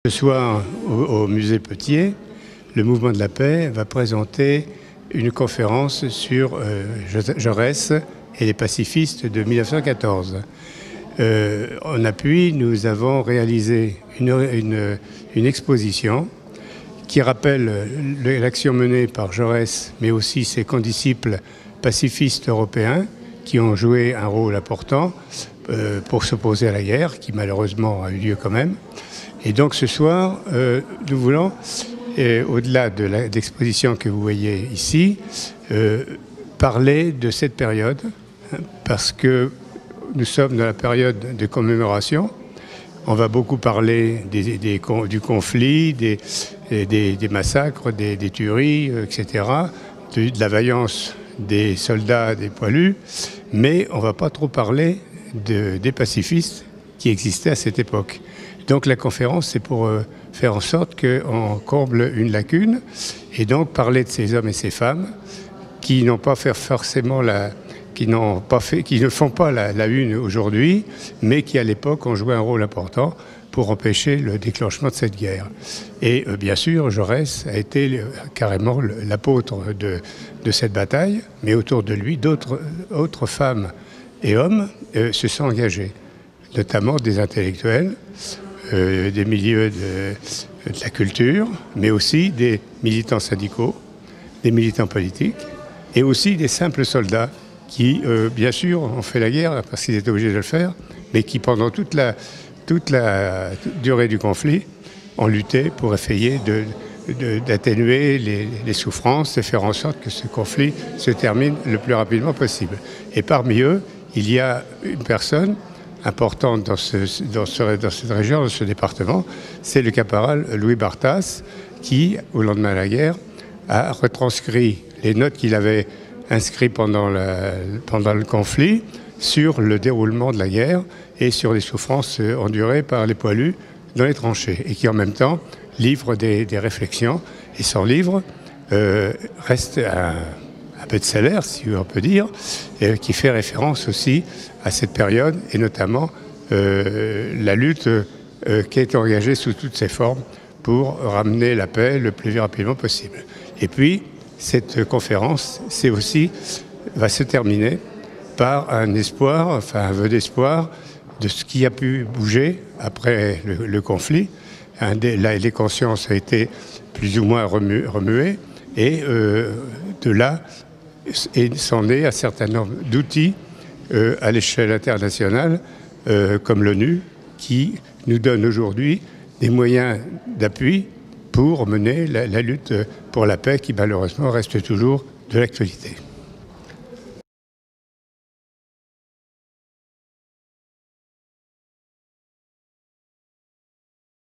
Ce soir, au musée Petier, le Mouvement de la Paix va présenter une conférence sur Jaurès et les pacifistes de 1914. En appui, nous avons réalisé une exposition qui rappelle l'action menée par Jaurès, mais aussi ses condisciples pacifistes européens qui ont joué un rôle important pour s'opposer à la guerre, qui malheureusement a eu lieu quand même. Et donc ce soir, nous voulons, au-delà de l'exposition que vous voyez ici, parler de cette période, parce que nous sommes dans la période de commémoration. On va beaucoup parler du conflit, des massacres, des tueries, etc., de la vaillance des soldats, des poilus, mais on ne va pas trop parler des pacifistes qui existaient à cette époque. Donc la conférence, c'est pour faire en sorte qu'on comble une lacune et donc parler de ces hommes et ces femmes qui n'ont pas fait forcément qui ne font pas la une aujourd'hui, mais qui à l'époque ont joué un rôle important pour empêcher le déclenchement de cette guerre. Et bien sûr, Jaurès a été carrément l'apôtre de cette bataille, mais autour de lui, d'autres femmes et hommes se sont engagés, notamment des intellectuels, des milieux de la culture, mais aussi des militants syndicaux, des militants politiques, et aussi des simples soldats qui, bien sûr, ont fait la guerre parce qu'ils étaient obligés de le faire, mais qui, pendant toute la durée du conflit, ont lutté pour essayer d'atténuer les souffrances, de faire en sorte que ce conflit se termine le plus rapidement possible. Et parmi eux, il y a une personne importante dans cette région, dans ce département, c'est le caporal Louis Barthas, qui, au lendemain de la guerre, a retranscrit les notes qu'il avait inscrites pendant le conflit sur le déroulement de la guerre et sur les souffrances endurées par les poilus dans les tranchées, et qui en même temps livre des réflexions. Et son livre reste un best-seller, si on peut dire, qui fait référence aussi à cette période, et notamment la lutte qui a été engagée sous toutes ses formes pour ramener la paix le plus rapidement possible. Et puis, cette conférence, va se terminer par un espoir, enfin un vœu d'espoir de ce qui a pu bouger après le conflit. Les consciences ont été plus ou moins remuées, et de là, s'en est un certain nombre d'outils à l'échelle internationale, comme l'ONU, qui nous donne aujourd'hui des moyens d'appui pour mener la lutte pour la paix qui malheureusement reste toujours de l'actualité.